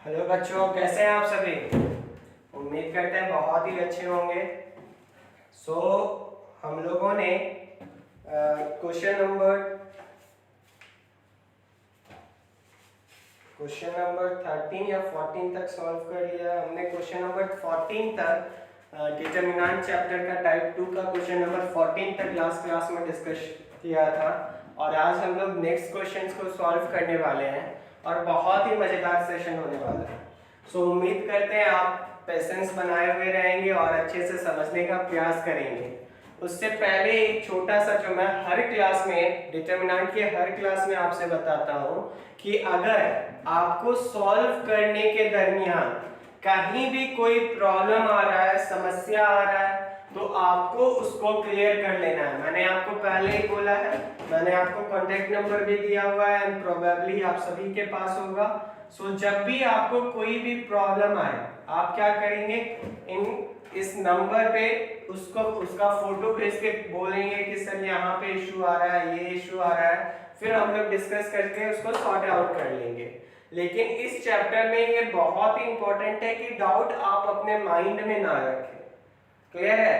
Hello बच्चों, कैसे हैं आप सभी। उम्मीद करते हैं बहुत ही अच्छे होंगे। हम लोगों ने क्वेश्चन नंबर 13 या 14 तक सॉल्व कर लिया। हमने क्वेश्चन नंबर 14 तक डिटरमिनेंट चैप्टर का टाइप 2 का क्वेश्चन नंबर 14 तक लास्ट क्लास में डिस्कस किया था, और आज हम लोग नेक्स्ट क्वेश्चंस को सॉल्व करने वाले हैं और बहुत ही मजेदार सेशन होने वाला है। उम्मीद करते हैं आप पेशेंस बनाए हुए रहेंगे और अच्छे से समझने का प्रयास करेंगे। उससे पहले एक छोटा सा जो मैं हर क्लास में डिटरमिनेंट के हर क्लास में आपसे बताता हूं कि अगर आपको सॉल्व करने के दरमियान कहीं भी कोई प्रॉब्लम आ रहा है, समस्या आ रहा है, तो आपको उसको क्लियर कर लेना है। मैंने आपको पहले ही बोला है, मैंने आपको कॉन्टेक्ट नंबर भी दिया हुआ है एंड प्रोबेबली आप सभी के पास होगा। जब भी आपको कोई भी प्रॉब्लम आए, आप क्या करेंगे, इस नंबर पे उसका फोटो भेज के बोलेंगे कि सर यहाँ पे इशू आ रहा है, ये इशू आ रहा है, फिर हम लोग डिस्कस करके उसको सॉर्ट आउट कर लेंगे। लेकिन इस चैप्टर में ये बहुत ही इंपॉर्टेंट है कि डाउट आप अपने माइंड में ना रखें। क्लियर है?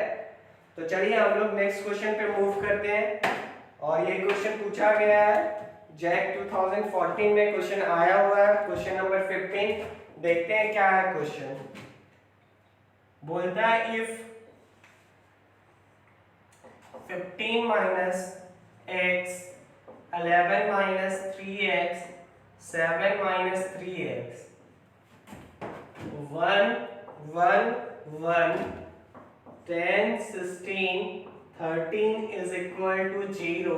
तो चलिए हम लोग नेक्स्ट क्वेश्चन पे मूव करते हैं। और ये क्वेश्चन पूछा गया है जैक 2014 में, क्वेश्चन आया हुआ है, क्वेश्चन नंबर 15। देखते हैं क्या है क्वेश्चन। बोलता है if 15 minus x, 11 minus 3x, 7 minus 3x, 1 1 1 10 16 13 is equal to 0,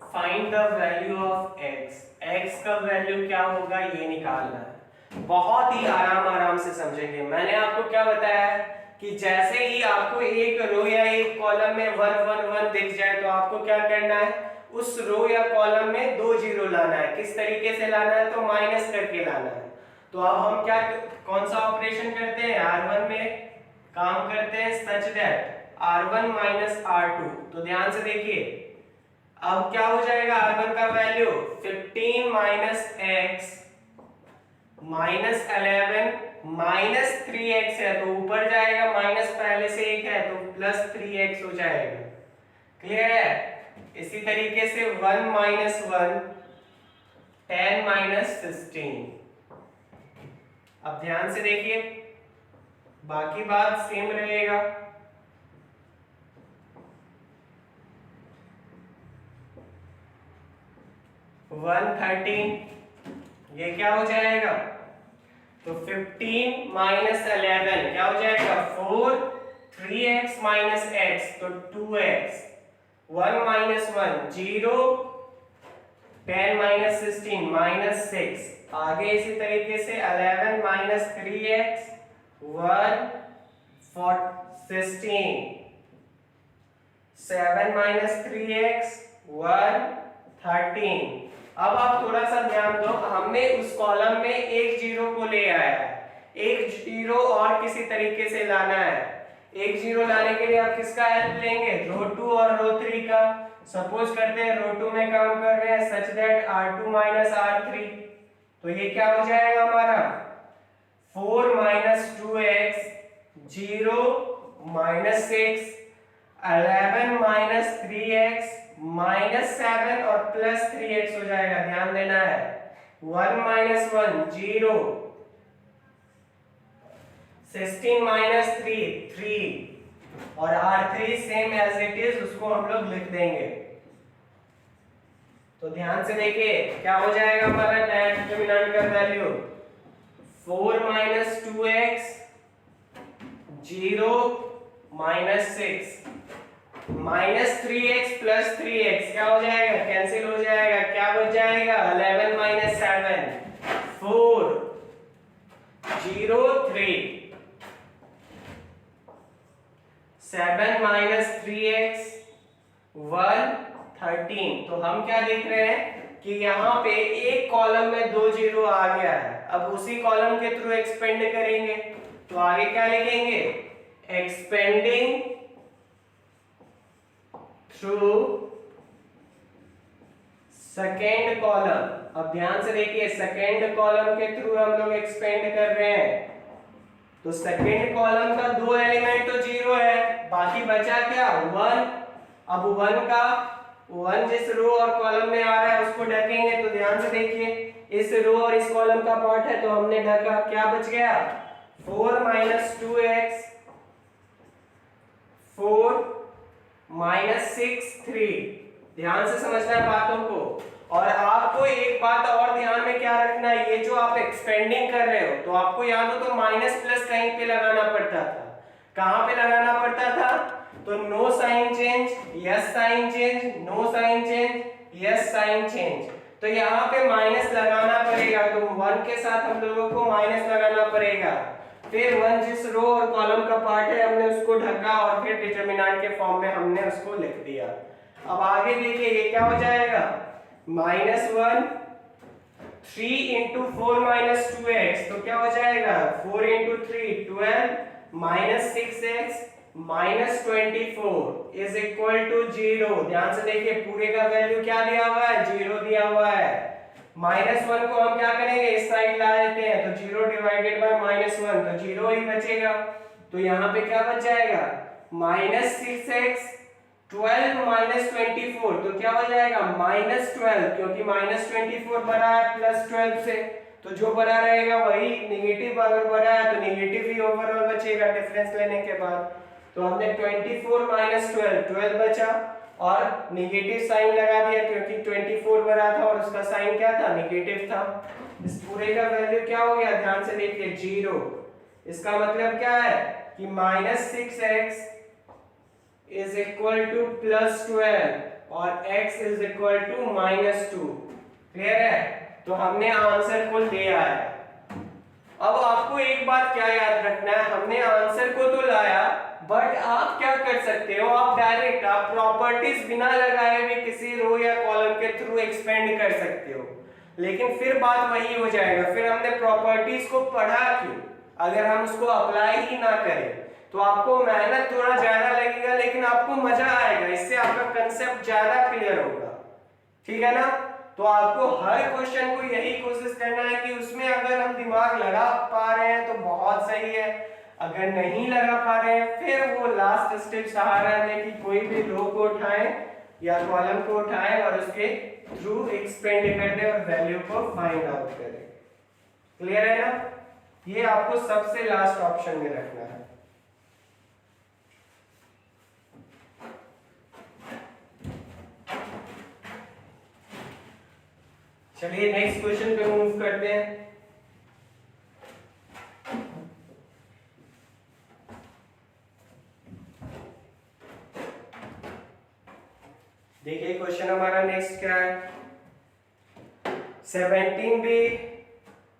find the value of x। x का वैल्यू क्या होगा ये निकालना है। बहुत ही आराम से समझेंगे। मैंने आपको क्या बताया है कि जैसे ही आपको एक रो या एक कॉलम में 1 1 1 दिख जाए तो आपको क्या करना है, उस रो या कॉलम में 2 जीरो लाना है। किस तरीके से लाना है, तो माइनस करके लाना है। तो अब हम क्या कौन सा ऑपरेशन करते हैं, R1 में काम करते हैं such that R1 minus R2। तो ध्यान से देखिए, अब क्या हो जाएगा, R1 का value 15 minus x minus 11 minus 3x है, तो ऊपर जाएगा, माइनस पहले से एक है तो प्लस 3x हो जाएगा। क्लियर है? इसी तरीके से 1 माइनस 1 10 माइनस 16। अब ध्यान से देखिए, बाकी बात सेम रहेगा। वन 13, ये क्या हो जाएगा, तो 15 माइनस 11 क्या हो जाएगा 4, 3x माइनस x तो 2x, 1 माइनस 1 0, 10 माइनस 16 माइनस 6। आगे इसी तरीके से 11 माइनस 3x 1 16, 7 माइनस 3x 1 13। अब आप थोड़ा सा ध्यान दो, हमने उस कॉलम में एक जीरो को ले आया है, एक जीरो और किसी तरीके से लाना है। एक जीरो लाने के लिए आप किसका हेल्प लेंगे, रो 2 और रो 3 का। सपोज करते हैं रो 2 में काम कर रहे हैं such that R2 minus R3, तो ये क्या हो जाएगा हमारा 4 minus 2x 0 minus 6, 11 minus 3x minus 7 और प्लस 3x हो जाएगा। ध्यान देना है, 1 माइनस 1 0, 16 माइनस 3 3, और R3 same as it is, उसको हम लोग लिख देंगे। तो ध्यान से देखिए क्या हो जाएगा हमारा डिटरमिनेंट का value 4 minus 2x 0 minus 6 minus 3x plus 3x क्या हो जाएगा, कैंसिल हो जाएगा, क्या बच जाएगा 11 माइनस 7 4 0 3, 7 माइनस 3x 1 13। तो हम क्या देख रहे हैं कि यहाँ पे एक कॉलम में 2 जीरो आ गया है। अब उसी कॉलम के थ्रू एक्सपेंड करेंगे, तो आगे क्या लिखेंगे, एक्सपेंडिंग थ्रू सेकेंड कॉलम। अब ध्यान से देखिए, सेकेंड कॉलम के थ्रू हम लोग एक्सपेंड कर रहे हैं, तो सेकेंड कॉलम का 2 एलिमेंट तो 0 है, बाकी बचा क्या 1। अब 1 जिस रो और कॉलम में आ रहा है उसको ढकेंगे, तो ध्यान से देखिए इस रो और इस कॉलम का पार्ट है तो हमने ढका, क्या बच गया 4 - 2x 4 - 6 3। ध्यान से समझना है बातों को। और आपको एक बात और ध्यान में क्या रखना है, ये जो आप एक्सपेंडिंग कर रहे हो तो आपको याद हो तो माइनस प्लस कहीं पे लगाना पड़ता था। कहां पे लगाना पड़ता था? तो no sign change, yes sign change, no sign change, yes sign change. तो यहाँ पे माइनस लगाना पड़ेगा, तो 1 के साथ हम लोगों को माइनस लगाना पड़ेगा। फिर 1 जिस रो और कॉलम का पार्ट है हमने उसको ढका और फिर डिटरमिनेंट के फॉर्म में हमने उसको लिख दिया। अब आगे देखिए ये क्या हो जाएगा, -1 3 × 4 - 2x, तो क्या हो जाएगा 4 × 3 12 -6x -24 इज इक्वल टू 0। ध्यान से देखिए पूरे का वैल्यू क्या दिया हुआ है 0 दिया हुआ है। -1 को हम क्या करेंगे इस साइड ला देते हैं, तो 0 डिवाइडेड बाय -1 तो 0 ही बचेगा। तो यहाँ पे क्या बच जाएगा -6x 12 -24, तो क्या हो जाएगा -12, क्योंकि -24 बड़ा है +12 से, तो जो बड़ा रहेगा वही नेगेटिव, अगर बड़ा है तो नेगेटिव ही ओवरऑल बचेगा डिफरेंस लेने के बाद। तो हमने 24 - 12 12 बचा और नेगेटिव साइन लगा दिया क्योंकि 24 बड़ा था और उसका साइन क्या था नेगेटिव था। इस पूरे का वैल्यू क्या हो गया, ध्यान से देखिए 0। इसका मतलब क्या है कि -6x is equal to +12 और x is equal to -2। Clear है? तो हमने आंसर को ले आया। अब आपको एक बात क्या याद रखना है, हमने आंसर को तो लाया, बट आप क्या कर सकते हो, आप डायरेक्ट आप प्रॉपर्टीज बिना लगाए भी किसी रो या कॉलम के थ्रू एक्सपेंड कर सकते हो। लेकिन फिर बात वही हो जाएगा, फिर हमने प्रॉपर्टीज को पढ़ा क्यों अगर हम उसको अप्लाई ही ना करें। तो आपको मेहनत थोड़ा ज्यादा लगेगा लेकिन आपको मजा आएगा, इससे आपका कंसेप्ट ज्यादा क्लियर होगा। ठीक है ना? तो आपको हर क्वेश्चन को यही कोशिश करना है कि उसमें अगर हम दिमाग लगा पा रहे हैं तो बहुत सही है, अगर नहीं लगा पा रहे हैं फिर वो लास्ट स्टेप सहारा है कि कोई भी रो को उठाएं या कॉलम को उठाएं और उसके थ्रू एक्सपेंड कर दें और वैल्यू को फाइंड आउट करें। क्लियर है ना? ये आपको सबसे लास्ट ऑप्शन में रखना है। चलिए नेक्स्ट क्वेश्चन पे मूव करते हैं। देखिए क्वेश्चन हमारा नेक्स्ट क्या है, 17 भी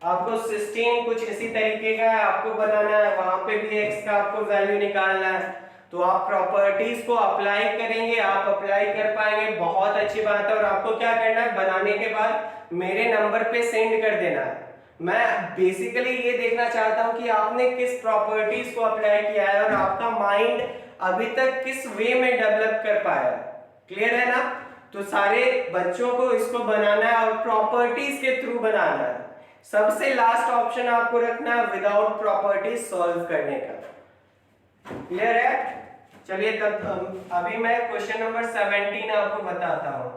आपको 16 कुछ इसी तरीके का है, आपको बनाना है, वहां पे भी x का आपको वैल्यू निकालना है। तो आप प्रॉपर्टीज को अप्लाई करेंगे, आप अप्लाई कर पाएंगे, बहुत अच्छी बात है। और आपको क्या करना है, बनाने के बाद मेरे नंबर पे सेंड कर देना है। मैं बेसिकली ये देखना चाहता हूं कि आपने किस प्रॉपर्टीज को अप्लाई किया है और आपका माइंड अभी तक किस वे में डेवलप कर पाया। क्लियर है ना? तो सारे बच्चों को इसको बनाना है और प्रॉपर्टीज के थ्रू बनाना है। सबसे लास्ट ऑप्शन आपको रखना है विदाउट प्रॉपर्टीज सॉल्व करने का। क्लियर है? चलिए तब अभी मैं क्वेश्चन नंबर 17 आपको बताता हूं।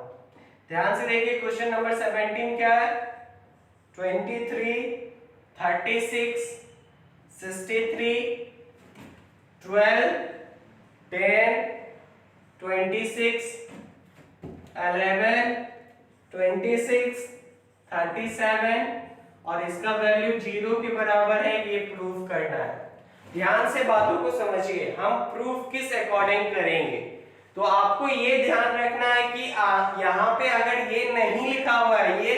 ध्यान से देखिए क्वेश्चन नंबर 17 क्या है, 23 36 63 12 10 26 11 26 37 और इसका वैल्यू 0 के बराबर है, ये प्रूव करना है। ध्यान से बातों को समझिए, हम प्रूफ किस अकॉर्डिंग करेंगे। तो आपको ये ध्यान रखना है कि यहाँ पे अगर ये नहीं लिखा हुआ है, ये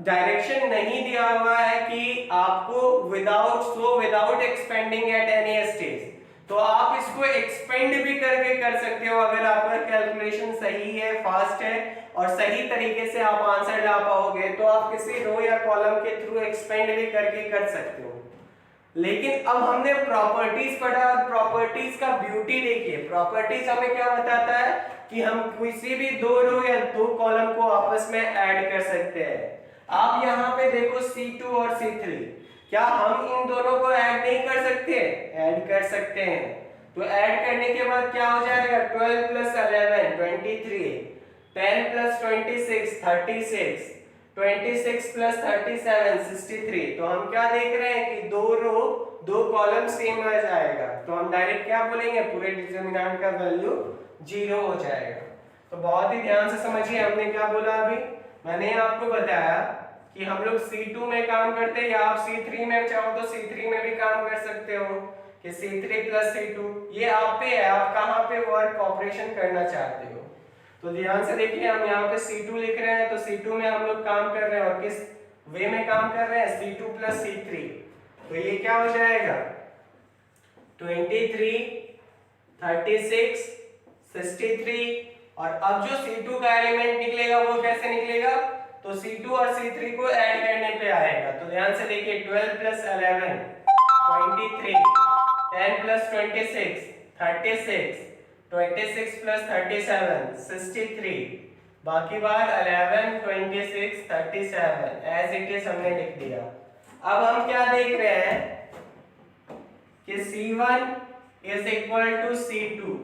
डायरेक्शन नहीं दिया हुआ है कि आपको without expanding at any stage, तो आप इसको एक्सपेंड भी करके कर सकते हो। अगर आपका कैलकुलेशन सही है, फास्ट है और सही तरीके से आप आंसर ला पाओगे तो आप किसी रो या कॉलम के थ्रू एक्सपेंड भी करके कर सकते हो। लेकिन अब हमने प्रॉपर्टीज पढ़ा और प्रॉपर्टीज का ब्यूटी देखिए। प्रॉपर्टीज हमें क्या बताता है कि हम किसी भी दो रो या दो कॉलम को आपस में ऐड कर सकते हैं। आप यहाँ पे देखो C2 और C3, क्या हम इन दोनों को ऐड नहीं कर सकते? ऐड कर सकते हैं। तो ऐड करने के बाद क्या हो जाएगा? 12 प्लस 11 23, 10 प्लस 26 36, 26 प्लस 37 63। तो हम क्या देख रहे हैं कि दो रो दो कॉलम सेम आ जाएगा, तो हम डायरेक्ट क्या बोलेंगे? पूरे डिटरमिनेंट का वैल्यू 0 हो जाएगा। तो बहुत ही ध्यान से समझिए हमने क्या बोला। अभी मैंने आपको बताया कि हम लोग C2 में काम करते हैं, या आप C3 में चाहो तो C3 में भी काम कर सकते हो कि C3 प्लस C2। ये आप पे है, आप कहाँ पे वर्क ऑपरेशन करना चाहते हो। तो ध्यान से देखिए, हम यहाँ पे C2 लिख रहे हैं, तो C2 में हम लोग काम कर रहे हैं, और किस वे में काम कर रहे हैं? C2 plus C3। तो ये क्या हो जाएगा? 23, 36, 63। और अब जो C2 का एलिमेंट निकलेगा वो कैसे निकलेगा? तो C2 और C3 को ऐड करने पे आएगा। तो ध्यान से देखिए, 12 प्लस 11 23, 10 प्लस 26 36, 26 प्लस 37 63। बाकी बार 11 26 37 एज इट इज हमने लिख दिया। अब हम क्या देख रहे हैं कि C1 is equal to C2।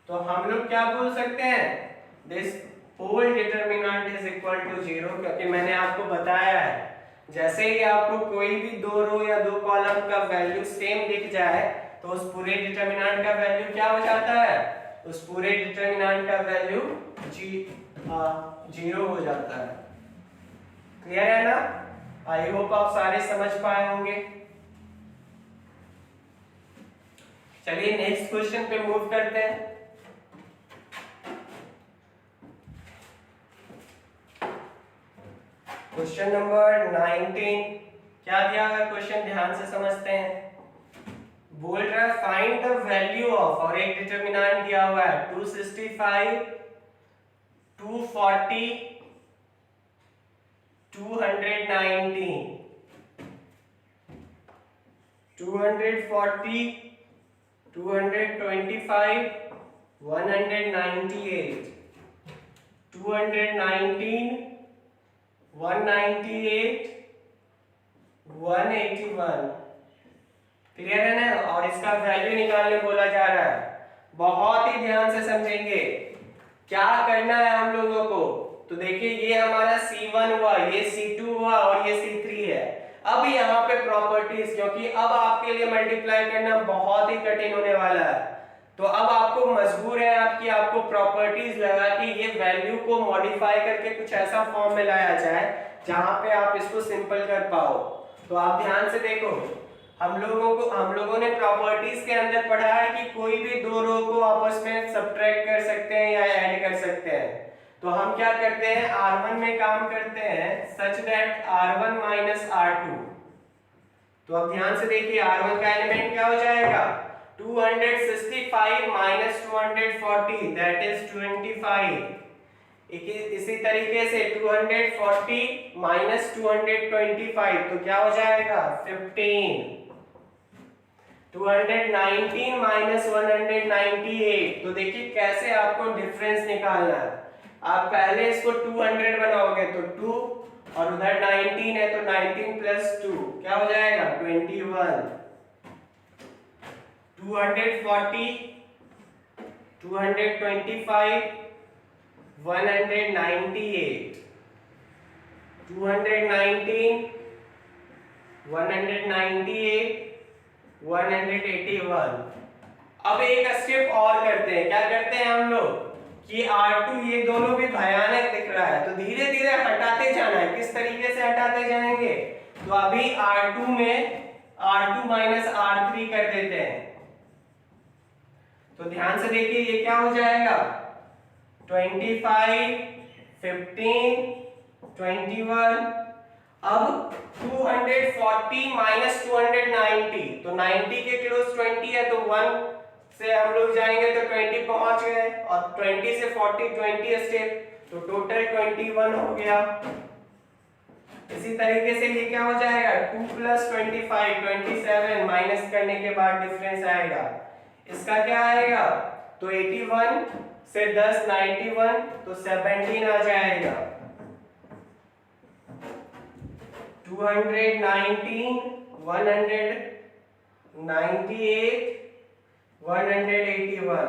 तो हम लोग क्या बोल सकते हैं? This whole determinant is equal to 0, क्योंकि मैंने आपको बताया है जैसे ही आपको कोई भी दो रो या दो कॉलम का वैल्यू सेम दिख जाए तो उस पूरे डिटरमिनेंट का वैल्यू क्या हो जाता है? उस पूरे डिटरमिनेंट का वैल्यू 0 हो जाता है। क्लियर है ना? आई होप आप सारे समझ पाए होंगे। चलिए नेक्स्ट क्वेश्चन पे मूव करते हैं। क्वेश्चन नंबर 19 क्या दिया हुआ है? क्वेश्चन ध्यान से समझते हैं। बोल रहा है फाइंड द वैल्यू ऑफ, और एक डिटरमिनेंट दिया हुआ है 265, 240, 219, 240, 225, 198, 219, 198, 181। क्लियर है ना? और इसका वैल्यू निकालने बोला जा रहा है। बहुत ही ध्यान से समझेंगे क्या करना है हम लोगों को। तो देखिए, ये हमारा C1 हुआ, ये C2 हुआ और ये C3 है। अब यहाँ पे प्रॉपर्टीज, क्योंकि अब आपके लिए मल्टीप्लाई करना बहुत ही कठिन होने वाला है, तो अब आपको मजबूर है आपको प्रॉपर्टीज लगा के ये वैल्यू को मॉडिफाई करके कुछ ऐसा फॉर्म में लाया जाए जहां पे आप इसको सिंपल कर पाओ। तो आप ध्यान से देखो, हम लोगों ने प्रॉपर्टीज के अंदर पढ़ा है कि कोई भी दो रो को आपस में सब्ट्रैक्ट कर सकते हैं या ऐड कर सकते हैं। तो हम क्या करते हैं? R1 में काम करते हैं such that R1 minus R2। तो अब ध्यान से देखिए, R1 का एलिमेंट क्या हो जाएगा? 265 माइनस 240 दैट इज 25। इसी तरीके से 240 माइनस 225 तो क्या हो जाएगा? 15। 219 माइनस 198, तो देखिए कैसे आपको डिफरेंस निकालना है। आप पहले इसको 200 बनाओगे तो 2, और उधर 19 है तो 19 प्लस 2 क्या हो जाएगा? 21। 240, 225, 198, 219, 198, 181। अब एक स्टेप और करते हैं। क्या करते हैं हम लोग कि R2 ये दोनों भी भयानक दिख रहा है, तो धीरे धीरे हटाते जाना है। किस तरीके से हटाते जाएंगे? तो अभी R2 में R2 माइनस R3 कर देते हैं। तो ध्यान से देखिए, ये क्या हो जाएगा? 25, 15, 21। अब 240 माइनस 290, तो 90 के क्लोज 20 है, तो 1 से हम लोग जाएंगे तो 20 पहुंच गए, और 20 से 40 20 स्टेप, तो टोटल 21 हो गया। इसी तरीके से ये क्या हो जाएगा 2 + 25 27 माइनस करने के बाद डिफरेंस आएगा, इसका क्या आएगा तो 81 से 10 91 तो 17 आ जाएगा, 219 198 181।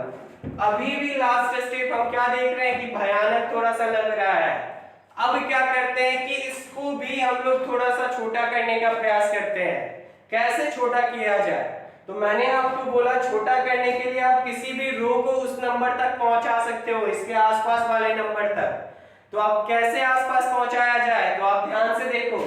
अभी भी लास्ट स्टेप हम क्या देख रहे हैं कि भयानक थोड़ा सा लग रहा है। अब क्या करते हैं कि इसको भी हम लोग थोड़ा सा छोटा करने का प्रयास करते हैं। कैसे छोटा किया जाए, तो मैंने आपको बोला छोटा करने के लिए आप किसी भी रो को उस नंबर तक पहुंचा सकते हो, इसके आसपास वाले नंबर तक। तो आप कैसे आसपास पहुंचाया जाए, तो आप ध्यान से देखो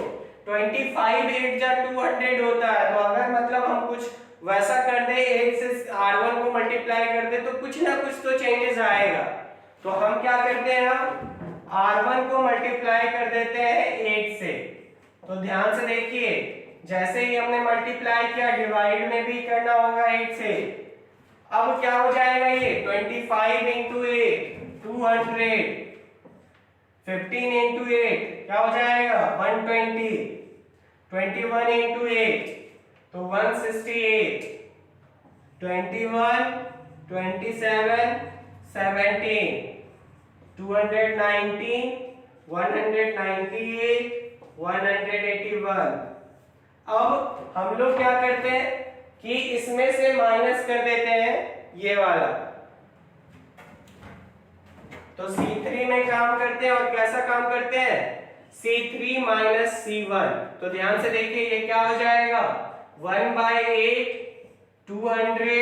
25 8 जा 200 होता है, तो अगर मतलब हम कुछ वैसा कर दे 8 से R1 को मल्टीप्लाई कर दे तो कुछ ना कुछ तो चेंजेस आएगा। तो हम क्या करते हैं, हम R1 को मल्टीप्लाई कर देते हैं 8 से। तो ध्यान से देखिए जैसे ही हमने मल्टीप्लाई किया डिवाइड में भी करना होगा 8 से। अब क्या हो जाएगा ये 25 into 8 200, 15 into 8 क्या हो जाएगा 120, 21 into 8 तो 168, 21 27 17 219 198 181। अब हम लोग क्या करते हैं कि इसमें से माइनस कर देते हैं ये वाला, तो C3 में काम करते हैं और कैसा काम करते हैं C3 - C1। तो ध्यान से देखिए ये क्या हो जाएगा 1/8 200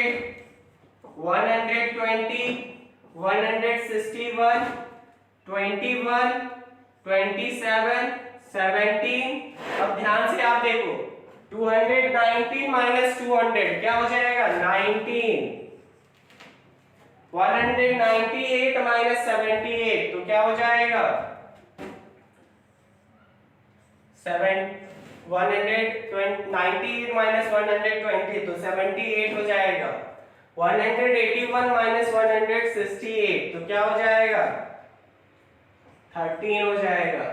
120 161 21 27 17। अब ध्यान से आप देखो 219 - 200 क्या हो जाएगा 19, 198 - 78 तो क्या हो जाएगा 198 - 120 तो 78 हो जाएगा, 181 - 168 तो क्या हो जाएगा 13 हो जाएगा।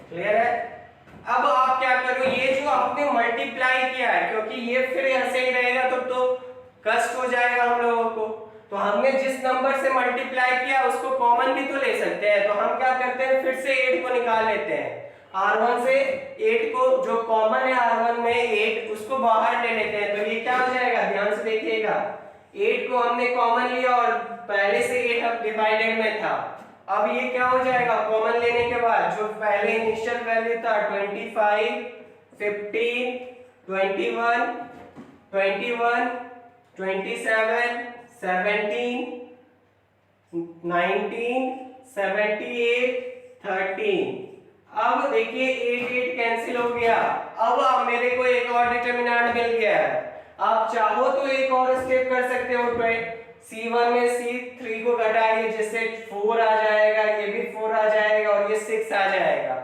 क्लियर है। अब आप क्या करो, ये जो आपने मल्टीप्लाई किया है क्योंकि ये फिर ऐसे ही रहेगा तो कष्ट हो जाएगा हम लोगों को, तो हमने जिस नंबर से मल्टीप्लाई किया उसको कॉमन भी तो ले सकते हैं। तो हम क्या करते हैं फिर से 8 को निकाल लेते हैं, R1 से 8 को जो कॉमन है R1 में 8 उसको बाहर ले लेते हैं। तो ये क्या हो जाएगा ध्यान से देखिएगा 8 को हमने कॉमन लिया और पहले से 8 डिवाइडेड में था। अब ये क्या हो जाएगा कॉमन लेने के बाद जो पहले इनिशियल वैल्यू था 25 15 21 21 27 17 19 78 13। अब देखिए 8 8 कैंसिल हो गया। अब मेरे को एक और डिटरमिनेंट मिल गया है। आप चाहो तो एक और स्टेप कर सकते हो, C1 में C3 को घटाइए जिससे 4 आ जाएगा, ये भी 4 आ जाएगा और ये 6 आ जाएगा।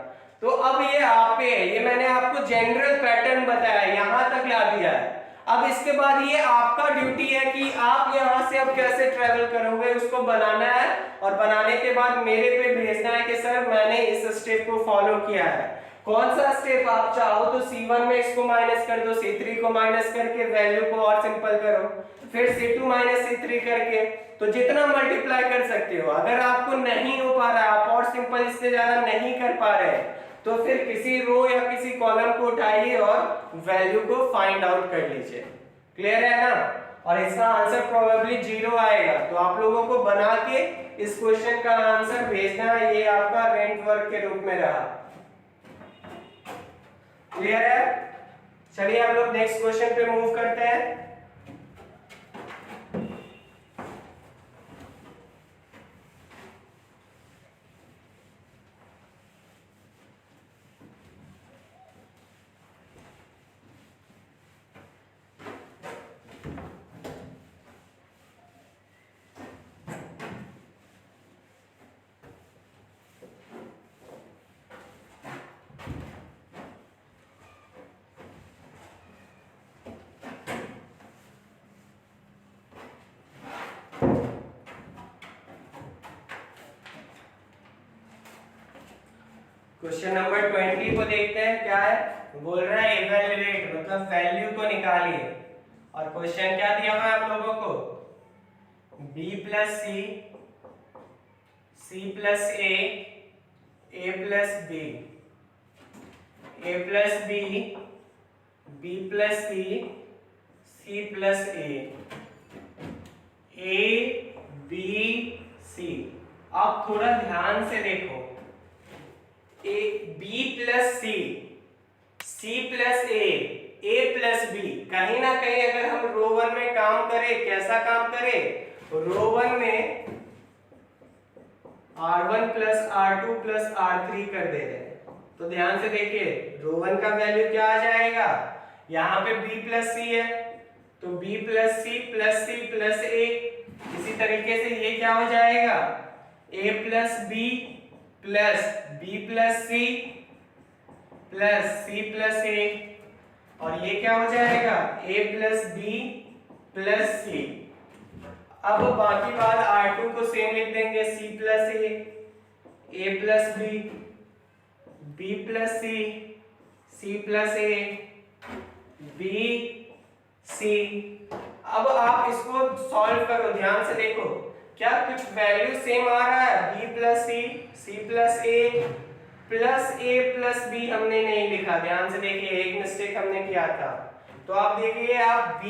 तो अब ये आप पे है, ये मैंने आपको जनरल पैटर्न बताया, यहां तक ला दिया है। अब इसके बाद ये आपका ड्यूटी है कि आप यहां से अब कैसे ट्रेवल करोगे उसको बनाना है और बनाने के बाद मेरे पे भेजना है कि सर मैंने इस स्टेप को फॉलो किया है। कौन सा स्टेप, आप चाहो तो C1 में इसको माइनस कर दो, C3 को माइनस करके वैल्यू को और सिंपल करो, फिर C2 - C3 करके, तो जितना मल्टीप्लाई कर सकते हो। अगर आपको नहीं हो पा रहा है, आप और सिंपल इससे ज्यादा नहीं कर पा रहे, तो फिर किसी रो या किसी कॉलम को उठाइए और वैल्यू को फाइंड आउट कर लीजिए। क्लियर है ना। और इसका आंसर प्रोबेबली 0 आएगा। तो आप लोगों को बना के इस क्वेश्चन का आंसर भेजना है, ये आपका रेंट वर्क के रूप में रहा। क्लियर है। चलिए हम लोग नेक्स्ट क्वेश्चन पे मूव करते हैं। क्वेश्चन नंबर 20 को देखते हैं क्या है। बोल रहा है इवैल्यूएट मतलब वैल्यू को निकालिए, और क्वेश्चन क्या दिया हुआ है आप लोगों को, b plus C, C plus A plus B, A plus B, B plus C, C plus A B C. आप थोड़ा ध्यान से देखो, A B plus C, C plus A plus B, कहीं ना कहीं अगर हम रो वन में काम करें, कैसा काम करें, रो वन में R1 plus R2 plus R3 कर दे रहे हैं। तो ध्यान से देखिए, रो वन का वैल्यू क्या आ जाएगा, यहाँ पे b प्लस सी है तो b plus C plus C plus A. इसी तरीके से ये क्या हो जाएगा, a plus B plus B plus C plus C plus A, और ये क्या हो जाएगा, a plus B plus C. अब बाकी बात R2 को सेम लिख देंगे, c plus A plus B, B plus C, C plus A, B C. अब आप इसको सॉल्व करो, ध्यान से देखो क्या कुछ वैल्यू सेम आ रहा है, b plus C, C plus A plus B हमने नहीं लिखा। ध्यान से देखिए, एक मिस्टेक हमने किया था। तो आप देखिए, आप b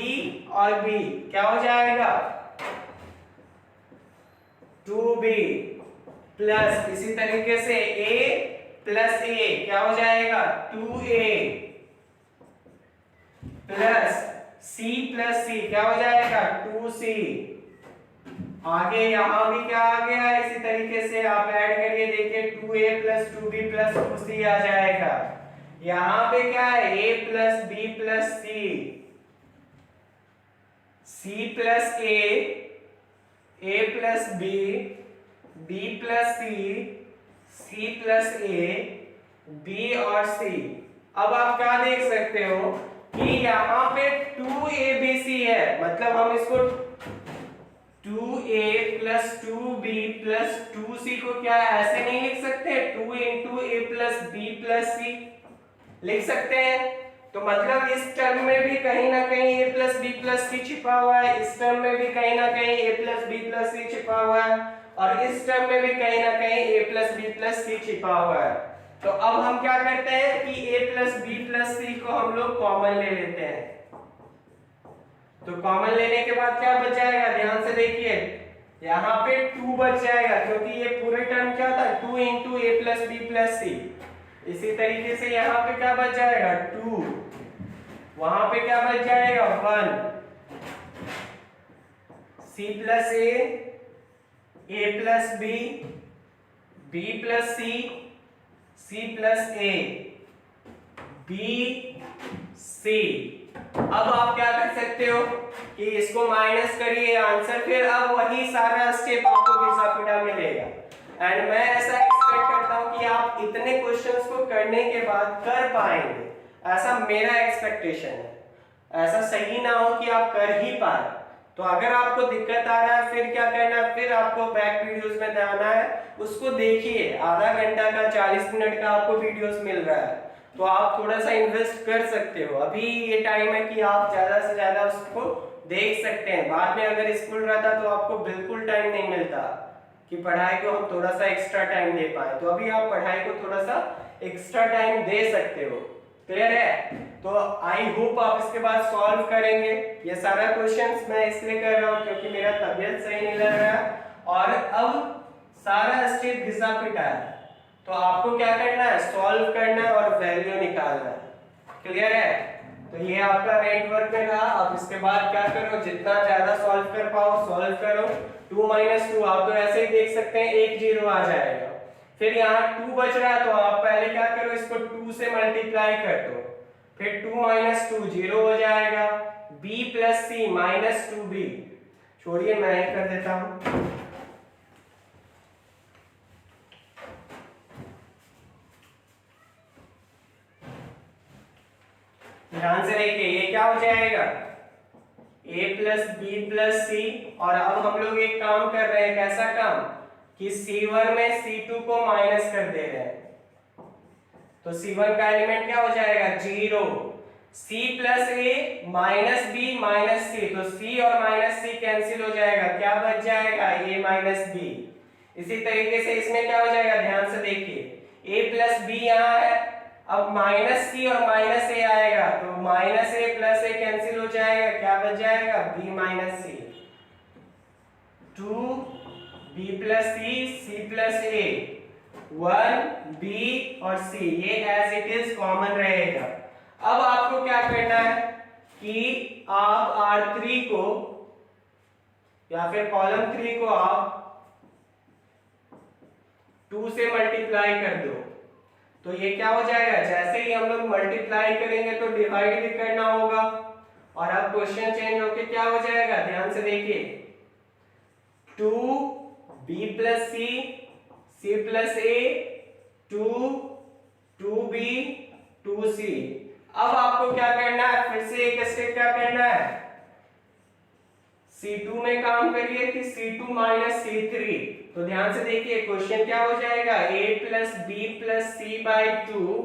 और b क्या हो जाएगा, 2b प्लस इसी तरीके से a प्लस ए क्या हो जाएगा, 2a प्लस c क्या हो जाएगा, 2c। आगे यहां भी क्या आ गया, इसी तरीके से आप ऐड करिए, देखिए 2a plus 2b plus 2c आ जाएगा। यहां पे क्या है, a plus b plus c plus a plus b plus c plus a, b और c। अब आप क्या देख सकते हो कि यहाँ पे 2abc है, मतलब हम इसको 2a plus 2b plus 2c को क्या ऐसे नहीं लिख सकते, 2 इंटू ए प्लस बी प्लस सी लिख सकते हैं। तो मतलब इस टर्म में भी कहीं ना कहीं a प्लस बी प्लस सी छिपा हुआ है, इस टर्म में भी कहीं ना कहीं a प्लस बी प्लस सी छिपा हुआ है, और इस टर्म में भी कहीं ना कहीं a प्लस बी प्लस सी छिपा हुआ है। तो अब हम क्या करते हैं कि a plus B plus C को हम लोग कॉमन ले लेते हैं। तो कॉमन लेने के बाद क्या बच जाएगा, ध्यान से देखिए, यहाँ पे 2 बच जाएगा, क्योंकि ये पूरे टर्म क्या था, 2 इंटू ए प्लस बी प्लस सी। इसी तरीके से यहाँ पे क्या बच जाएगा, 2, वहां पे क्या बच जाएगा, 1, c plus A plus B plus C plus A, B C. अब आप क्या कर सकते हो कि इसको माइनस करिए आंसर, फिर अब वही सारा स्टेप आपको घिसा पिटा मिलेगा। एंड मैं ऐसा एक्सपेक्ट करता हूं कि आप इतने क्वेश्चंस को करने के बाद कर पाएंगे, ऐसा मेरा एक्सपेक्टेशन है। ऐसा सही ना हो कि आप कर ही पाए। तो अगर आपको दिक्कत आ रहा है, फिर क्या करना है, फिर आपको बैक वीडियोस में जाना है, उसको देखिए। आधा घंटा का 40 मिनट का आपको वीडियोस मिल रहा है, तो आप थोड़ा सा इन्वेस्ट कर सकते हो। अभी ये टाइम है कि आप ज्यादा से ज्यादा उसको देख सकते हैं। बाद में अगर स्कूल रहता तो आपको बिल्कुल टाइम नहीं मिलता कि पढ़ाई को हम थोड़ा सा एक्स्ट्रा टाइम दे पाए। तो अभी आप पढ़ाई को थोड़ा सा एक्स्ट्रा टाइम दे सकते हो। क्लियर है? तो आई होप आप इसके बाद सॉल्व करेंगे। ये सारा क्वेश्चंस मैं इसलिए कर रहा हूँ क्योंकि मेरा तबीयत सही नहीं लग रहा और अब सारा स्टेप घिसा पिटा है। तो आपको क्या करना है, सॉल्व करना है और वैल्यू निकालना है। क्लियर है? तो ये आपका रेंट वर्क में रहा। अब इसके बाद क्या करो, जितना ज्यादा सॉल्व कर पाओ सॉल्व करो। 2 - 2 आप तो ऐसे ही देख सकते हैं, 1 0 आ जाएगा। फिर यहाँ 2 बच रहा है तो आप पहले क्या करो, इसको 2 से मल्टीप्लाई कर दो। फिर 2 - 2 0 हो जाएगा। b + c - 2b, छोड़िए मैं ही कर देता हूं। ध्यान से देखिए, ये क्या हो जाएगा, a + b + c। और अब हम लोग एक काम कर रहे हैं, कैसा काम कि c1 में c2 को माइनस कर दे रहे हैं। तो C1 का एलिमेंट क्या हो जाएगा 0, C प्लस ए माइनस बी माइनस सी, तो C और माइनस C कैंसिल हो जाएगा, क्या बच जाएगा A माइनस बी। इसी तरीके से इसमें क्या हो जाएगा, ध्यान से देखिए A प्लस बी यहाँ है, अब माइनस C और माइनस A आएगा तो minus A plus A cancel हो जाएगा, क्या बच जाएगा B minus C, 2B plus C, C plus A, 1B और C, ये एज इट इज कॉमन रहेगा। अब आपको क्या करना है कि आप R3 को या फिर कॉलम 3 को आप 2 से मल्टीप्लाई कर दो, तो ये क्या हो जाएगा, जैसे ही हम लोग मल्टीप्लाई करेंगे तो डिवाइड भी करना होगा, और अब क्वेश्चन चेंज होके क्या हो जाएगा, ध्यान से देखिए 2B plus C, C plus A, 2B 2C। अब आपको क्या करना है, फिर से एक स्टेप क्या करना है, C2 में काम करिए कि C2 माइनस C3। तो ध्यान से देखिए क्वेश्चन क्या हो जाएगा, A plus B plus C by 2,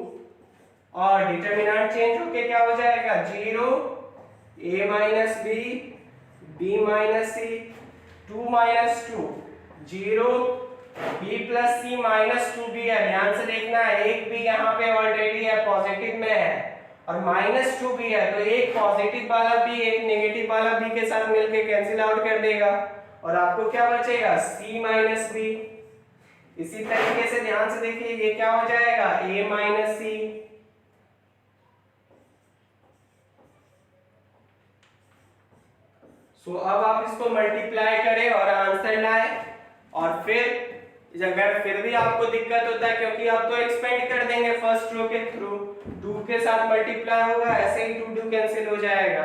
और डिटरमिनेंट चेंज होके क्या हो जाएगा 0, A minus B, B minus C, 2 minus 2 0, B plus C minus 2 भी है, ध्यान से देखना है, एक भी यहाँ पे ऑलरेडी है पॉजिटिव में है, और माइनस 2 भी है, तो एक पॉजिटिव वाला भी एक नेगेटिव वाला भी के साथ मिलके कैंसिल आउट कर देगा, और आपको क्या बचेगा C माइनस बी। इसी तरीके से ध्यान से देखिए ये क्या हो जाएगा A माइनस सी, सो अब आप इसको मल्टीप्लाई करें और आंसर लाए, और फिर अगर फिर भी आपको दिक्कत होता है क्योंकि आप तो एक्सपेंड कर देंगे फर्स्ट रो के थ्रू, 2 के साथ मल्टीप्लाई होगा, ऐसे ही 2 कैंसिल हो जाएगा,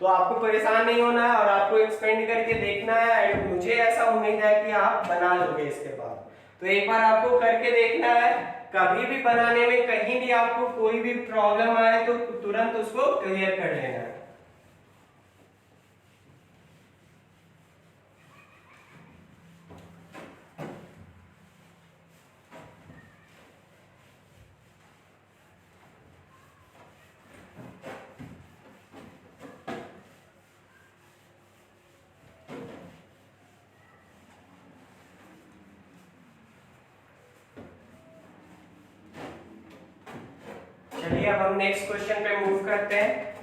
तो आपको परेशान नहीं होना है और आपको एक्सपेंड करके देखना है, एंड मुझे ऐसा उम्मीद है कि आप बना लोगे इसके बाद। तो एक बार आपको करके देखना है, कभी भी बनाने में कहीं भी आपको कोई भी प्रॉब्लम आए तो तुरंत उसको क्लियर कर लेना है। चलिए अब हम नेक्स्ट क्वेश्चन पे मूव करते हैं।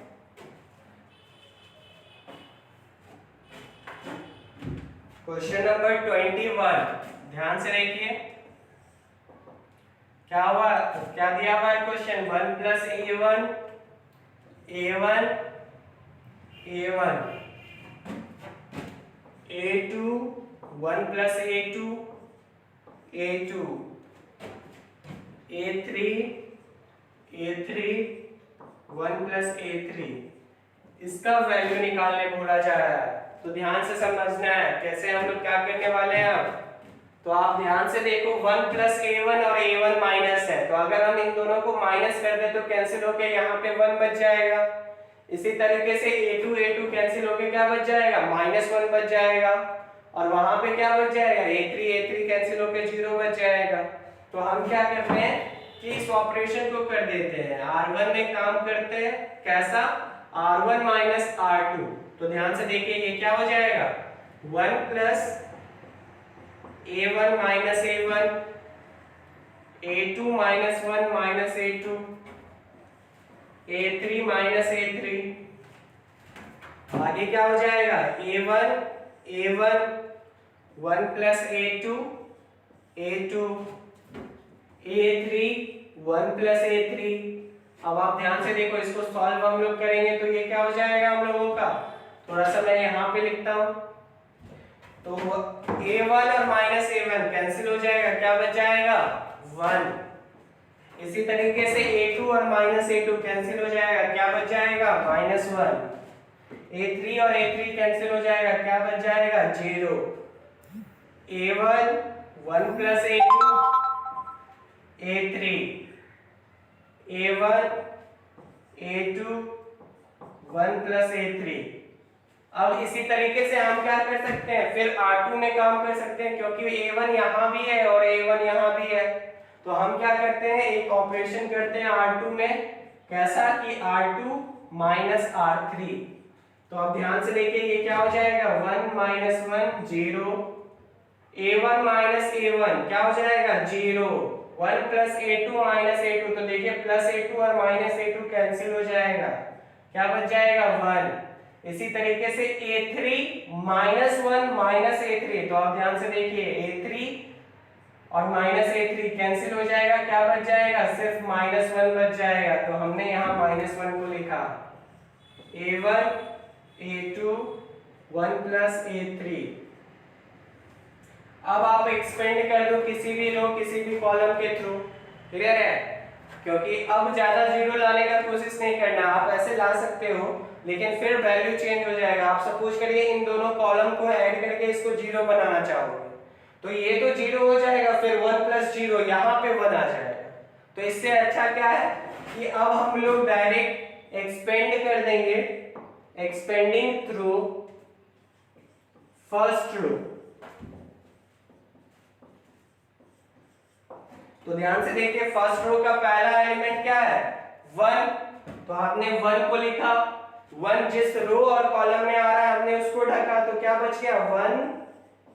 क्वेश्चन नंबर 21, ध्यान से देखिए क्या हुआ, क्या दिया हुआ है question, 1 plus A1 A1 A1 A2 1 plus A2 A2 A3 A3 1 plus A3, इसका वैल्यू निकालने बोला जा रहा है, तो ध्यान से समझना है कैसे हम लोग क्या करने वाले हैं। अब तो आप ध्यान से देखो 1 प्लस A1 और A1 माइनस है, तो अगर हम इन दोनों को माइनस कर दे तो कैंसिल होके यहाँ पे 1 बच जाएगा। इसी तरीके से A2 कैंसिल होके क्या बच जाएगा, -1 बच जाएगा, और वहां पे क्या बच जाएगा, A3 कैंसिल होके 0 बच जाएगा। तो हम क्या करते हैं कि इस ऑपरेशन को कर देते हैं, R1 में काम करते हैं, कैसा, R1 माइनस R2। तो ध्यान से देखिए ये क्या हो जाएगा, 1 plus A1 minus A1 A2 minus 1 minus A2 A3 minus A3, आगे क्या हो जाएगा, A1 1 plus A2 A2 A3 1 plus A3। अब आप ध्यान से देखो, इसको सॉल्व हम लोग करेंगे तो ये क्या हो जाएगा हम लोगों का, थोड़ा सा मैं यहाँ पे लिखता हूँ, तो A1 और माइनस A1 कैंसिल हो जाएगा, क्या बच जाएगा 1। इसी तरीके से A2 और माइनस A2 कैंसिल हो जाएगा, क्या बच जाएगा -1। A3 और A3 कैंसिल हो जाएगा, क्या बच जाएगा 0। A1 1 plus A2 A3 A1 A2 1 plus A3। अब इसी तरीके से हम क्या कर सकते हैं, फिर R2 में काम कर सकते हैं, क्योंकि A1 यहाँ भी है और A1 यहाँ भी है, तो हम क्या करते हैं, एक ऑपरेशन करते हैं R2 में, कैसा कि R2 माइनस R3। तो अब ध्यान से देखिए ये क्या हो जाएगा, 1 माइनस 1 0, A1 माइनस A1 क्या हो जाएगा 0, 1 प्लस A2 माइनस A2, तो देखिए प्लस A2 और माइनस A2 कैंसिल हो जाएगा, क्या बच जाएगा 1। इसी तरीके से A3 माइनस 1 माइनस A3, तो आप ध्यान से देखिए A3 और माइनस A3 कैंसिल हो जाएगा, क्या बच जाएगा, सिर्फ माइनस 1 बच जाएगा। तो हमने यहाँ माइनस 1 को लिखा, A1 A2 1 प्लस A3। अब आप एक्सपेंड कर दो किसी भी रो किसी भी कॉलम के थ्रू, क्लियर है, क्योंकि अब ज्यादा जीरो लाने का कोशिश नहीं करना, आप ऐसे ला सकते हो लेकिन फिर वैल्यू चेंज हो जाएगा। आप सपोज करिए इन दोनों कॉलम को ऐड करके इसको जीरो बनाना चाहोगे, तो ये तो जीरो हो जाएगा, फिर 1 प्लस जीरो यहाँ पे 1 आ जाएगा। तो इससे अच्छा क्या है कि अब हम लोग डायरेक्ट एक्सपेंड कर देंगे, एक्सपेंडिंग थ्रू फर्स्ट रो। तो ध्यान से देखिए फर्स्ट रो का पहला एलिमेंट क्या है 1, तो आपने 1 को लिखा, 1 जिस रो और कॉलम में आ रहा है हमने उसको ढका, तो क्या बच गया 1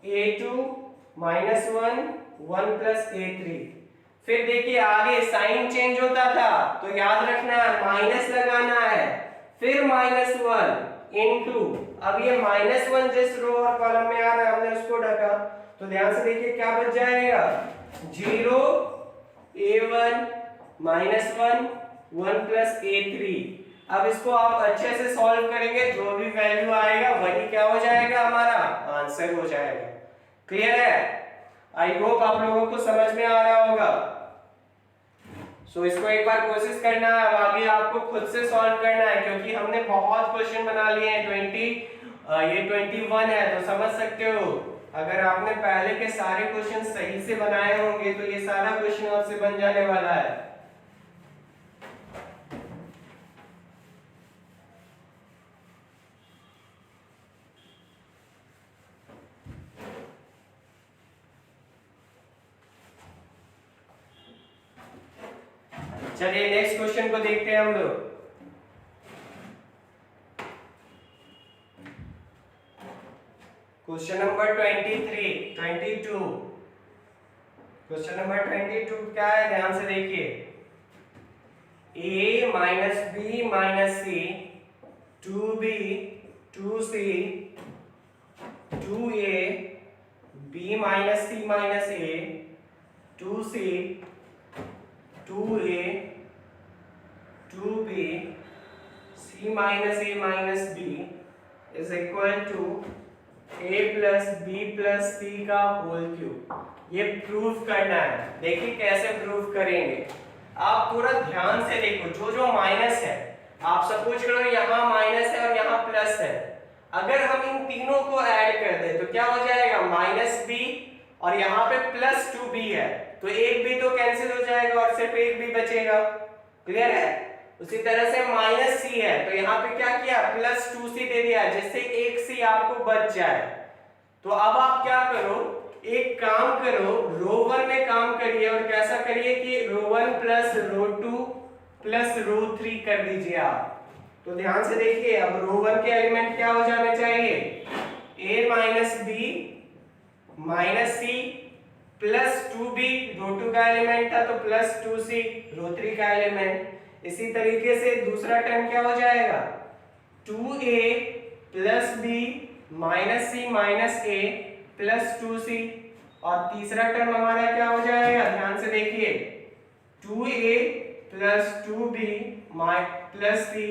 A2 माइनस 1 1 प्लस A3। फिर देखिए आगे साइन चेंज होता था, तो याद रखना है माइनस लगाना है, फिर माइनस 1 इनटू, अब ये माइनस 1 जिस रो और कॉलम में आ रहा है हमने उसको ढका, तो ध्यान से देखिए क्या बच जाएगा 0 A1 माइनस 1 1 प्लस A3। अब इसको आप अच्छे से सॉल्व करेंगे, जो भी वैल्यू आएगा वही क्या हो जाएगा, हमारा आंसर हो जाएगा। क्लियर है, आई होप आप लोगों को समझ में आ रहा होगा। सो इसको एक बार कोशिश करना है, अब आगे आपको खुद से सॉल्व करना है, क्योंकि हमने बहुत क्वेश्चन बना लिए हैं, 20 ये 21 है, तो समझ सकते हो अगर आपने पहले के सारे क्वेश्चन सही से बनाए होंगे तो ये सारा क्वेश्चन आपसे बन जाने वाला है। चलिए नेक्स्ट क्वेश्चन को देखते हैं हम लोग। Question number 22। क्वेश्चन नंबर 22 क्या है, ध्यान से देखिए, a minus B minus C 2b 2c 2a b minus C minus a 2c 2a 2b c minus a minus b is equal to a plus B plus C का whole cube. ये proof करना है, देखिए कैसे proof करेंगे। आप पूरा ध्यान से देखो, जो जो माइनस है, आप सपोज करो यहाँ माइनस है और यहाँ प्लस है, अगर हम इन तीनों को ऐड कर दे तो क्या हो जाएगा माइनस बी, और यहाँ पे प्लस 2b है, तो एक बी तो कैंसिल हो जाएगा और सिर्फ एक बी बचेगा। क्लियर है, उसी तरह से माइनस सी है, तो यहाँ पे क्या किया प्लस 2c दे दिया, जिससे एक सी आपको बच जाए। तो अब आप क्या करो, एक काम करो, रो 1 में काम करिए, और कैसा करिए कि रो 1 प्लस रो 2 प्लस रो 3 कर दीजिए आप। तो ध्यान से देखिए, अब रो 1 के एलिमेंट क्या हो जाने चाहिए, a minus B minus C plus 2b, row 2 का एलिमेंट था तो प्लस 2c रो 3 का एलिमेंट। इसी तरीके से दूसरा टर्म क्या हो जाएगा 2a plus b minus C minus a plus 2c, और तीसरा टर्म हमारा क्या हो जाएगा, ध्यान से देखिए 2a plus 2b plus c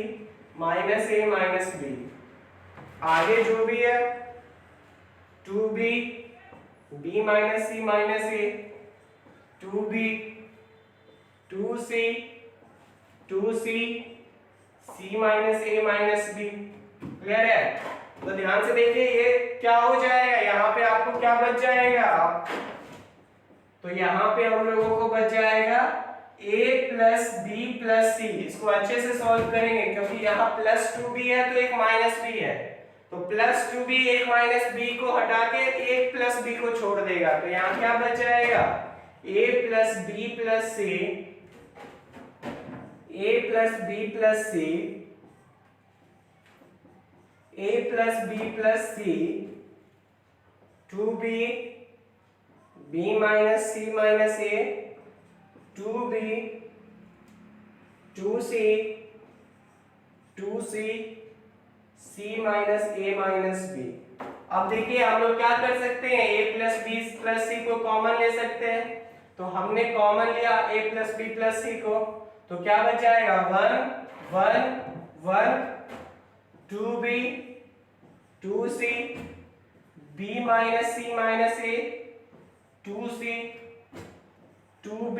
minus a minus b। आगे जो भी है 2b b minus c minus a 2b 2c 2c c minus a minus b। Clear है, तो ध्यान से देखिए ये क्या हो जाएगा, यहाँ पे आपको क्या बच जाएगा, तो यहाँ पे हम लोगों को बच जाएगा a प्लस बी प्लस सी। इसको अच्छे से सॉल्व करेंगे, क्योंकि यहाँ प्लस 2b है तो एक माइनस b है, तो प्लस 2b एक माइनस b को हटा के एक प्लस b को छोड़ देगा, तो यहाँ क्या बच जाएगा a plus B plus C, a plus B plus C, a plus B plus C, 2b b minus C minus a, 2b 2c 2c c minus a minus b। अब देखिए हम लोग क्या कर सकते हैं, a plus B plus C को common ले सकते हैं, तो हमने कॉमन लिया a plus B plus C को, तो क्या बच जाएगा 1 1 1, 2b 2c b minus C minus a, 2c 2b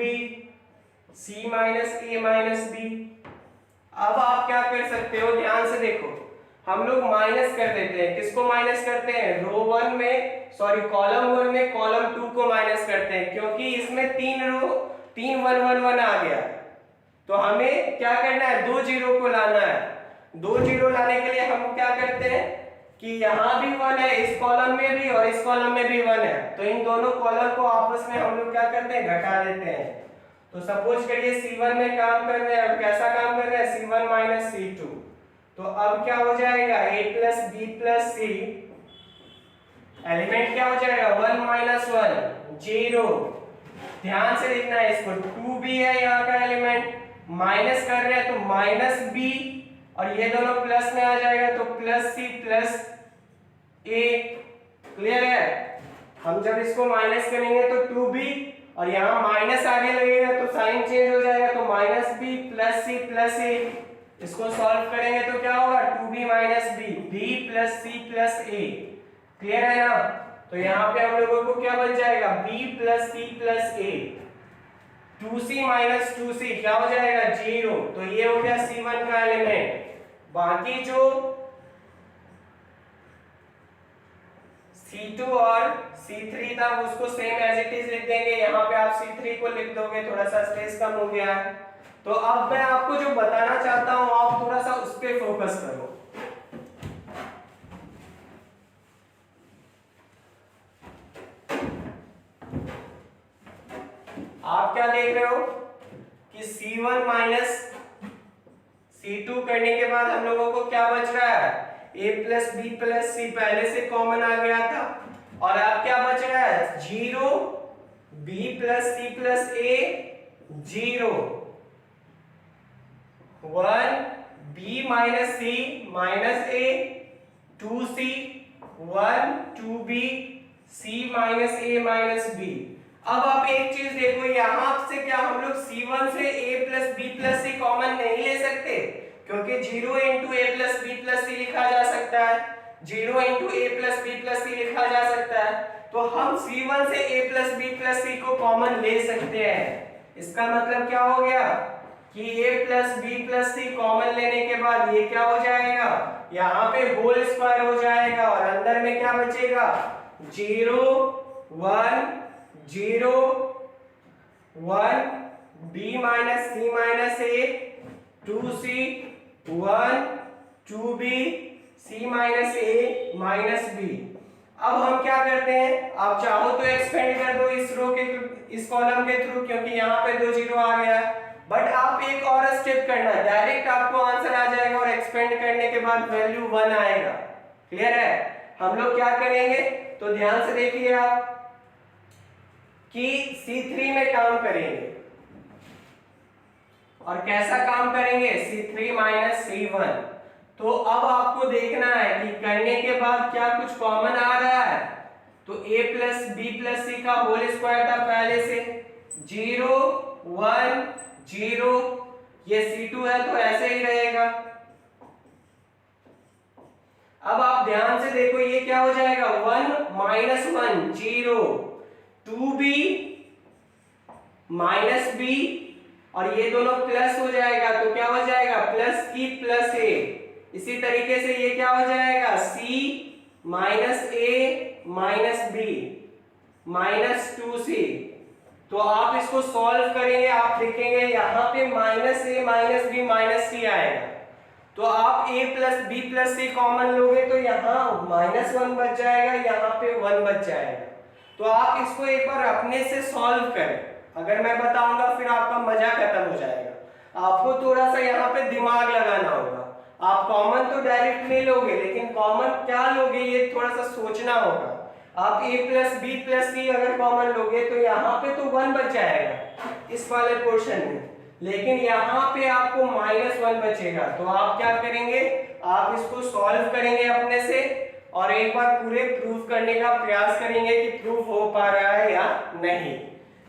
c minus a minus b। अब आप क्या कर सकते हो, ध्यान से देखो, हम लोग माइनस कर देते हैं, किसको माइनस करते हैं, रो 1 में सॉरी कॉलम 1 में कॉलम 2 को माइनस करते हैं, क्योंकि इसमें 3 रो 3 1 1 1 आ गया, तो हमें क्या करना है, 2 जीरो को लाना है। 2 जीरो लाने के लिए हम क्या करते हैं कि यहाँ भी 1 है, इस कॉलम में भी और इस कॉलम में भी 1 है, तो इन दोनों कॉलम को आपस में हम लोग क्या करते हैं, घटा देते हैं। तो सपोज करिए C1 में काम कर रहे हैं, अब कैसा काम कर रहे हैं, C1 माइनस C2, तो अब क्या हो जाएगा, a plus B plus c, element क्या हो जाएगा 1 माइनस 1 0। ध्यान से देखना है इसको, 2b है यहाँ का एलिमेंट, माइनस कर रहे हैं तो माइनस b, और ये दोनों प्लस में आ जाएगा तो plus C plus a। Clear है, हम जब इसको माइनस करेंगे तो 2b और यहाँ माइनस आगे लगेगा तो साइन चेंज हो जाएगा, तो minus b plus C plus a। इसको सॉल्व करेंगे तो क्या होगा, 2b minus b, b plus c plus a। Clear है ना, तो यहाँ पे हम लोगों को क्या बन जाएगा, b plus c plus a, 2c minus 2c क्या हो जाएगा 0, तो ये हो गया C1 का एलिमेंट। बाकी जो C2 और C3 था उसको सेम एज इट इज लिख देंगे, यहाँ पे आप C3 को लिख दोगे, थोड़ा सा स्पेस कम हो गया है। तो अब मैं आपको जो बताना चाहता हूं आप थोड़ा सा उस पे फोकस करो। आप क्या देख रहे हो कि C1 माइनस C2 करने के बाद हम लोगों को क्या बच रहा है, a प्लस बी प्लस सी पहले से कॉमन आ गया था, और अब क्या बच रहा है 0, b plus C plus a 0, 1 b minus C minus a, 2c 1 2b c minus a minus b। अब आप एक चीज देखो, यहां से क्या हम लोग C1 से a plus B plus C common नहीं ले सकते, क्योंकि 0 into a plus B plus C लिखा जा सकता है, 0 into a plus B plus C लिखा जा सकता है, तो हम C1 से a plus B plus C को कॉमन ले सकते हैं। इसका मतलब क्या हो गया कि a plus B plus C common लेने के बाद ये क्या हो जाएगा, यहाँ पे होल स्क्वायर हो जाएगा, और अंदर में क्या बचेगा 0 1 0 1 b minus C minus a, 2c 1 2b c minus a minus b। अब हम क्या करते हैं, आप चाहो तो एक्सपेंड कर दो इस रो के इस कॉलम के थ्रू, क्योंकि यहाँ पे 2 जीरो आ गया, बट आप एक और स्टेप करना, डायरेक्ट आपको आंसर आ जाएगा और एक्सपेंड करने के बाद वैल्यू 1 आएगा। क्लियर है, हम लोग क्या करेंगे, तो ध्यान से देखिए आप कि C3 में काम करेंगे, और कैसा काम करेंगे C3 माइनस C1। तो अब आपको देखना है कि करने के बाद क्या कुछ कॉमन आ रहा है, तो a plus B plus C का होल स्क्वायर था पहले से, 0 1 0, ये C2 है तो ऐसे ही रहेगा। अब आप ध्यान से देखो ये क्या हो जाएगा 1 माइनस 1 0, 2b माइनस b, और ये दोनों प्लस हो जाएगा तो क्या हो जाएगा प्लस e प्लस a। इसी तरीके से ये क्या हो जाएगा c minus a minus b minus 2c। तो आप इसको सॉल्व करेंगे, आप देखेंगे यहाँ पे minus a minus b minus c आएगा, तो आप a plus B plus C common लोगे तो यहाँ -1 बच जाएगा, यहाँ पे 1 बच जाएगा। तो आप इसको एक बार अपने से सॉल्व करें। अगर मैं बताऊंगा फिर आपका मजा खत्म हो जाएगा। आपको थोड़ा सा यहाँ पे दिमाग लगाना होगा। आप कॉमन तो डायरेक्ट नहीं लोगे, लेकिन कॉमन क्या लोगे ये थोड़ा सा सोचना होगा। आप a प्लस बी प्लस सी अगर कॉमन लोगे तो यहाँ पे तो 1 बच जाएगा इस वाले पोर्शन में, लेकिन यहाँ पे आपको -1 बचेगा। तो आप क्या करेंगे, आप इसको सॉल्व करेंगे अपने से और एक बार पूरे प्रूव करने का प्रयास करेंगे कि प्रूव हो पा रहा है या नहीं।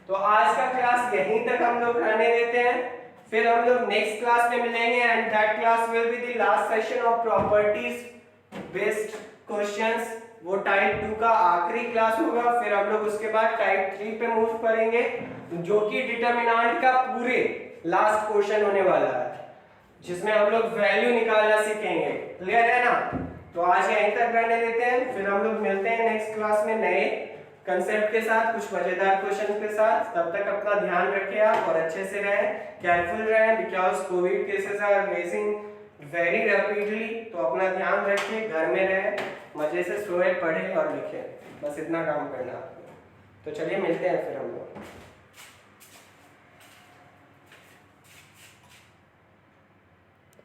तो आज का क्लास यहीं तक हम लोग रहने देते हैं, फिर हम लोग नेक्स्ट क्लास में मिलेंगे and that class will be the last session of properties based questions. वो टाइप 2 का आखिरी क्लास होगा, फिर हम लोग उसके बाद टाइप 3 पे मूव करेंगे जो कि डिटरमिनेंट का पूरे लास्ट क्वेश्चन होने वाला है, जिसमें हम लोग वैल्यू निकालना सीखेंगे। क्लियर है ना? तो आज यहीं तक रहने देते हैं, फिर हम लोग मिलते हैं नेक्स्ट क्लास में नए कंसेप्ट के साथ, कुछ मजेदार क्वेश्चन के साथ। तब तक अपना ध्यान रखिए आप और अच्छे से रहें, केयरफुल रहें, because Covid cases are raising very rapidly. तो अपना ध्यान रखिए, घर में रहें, मजे से सोए, पढ़े और लिखें, बस इतना काम करना आपको। तो चलिए मिलते हैं फिर हम लोग।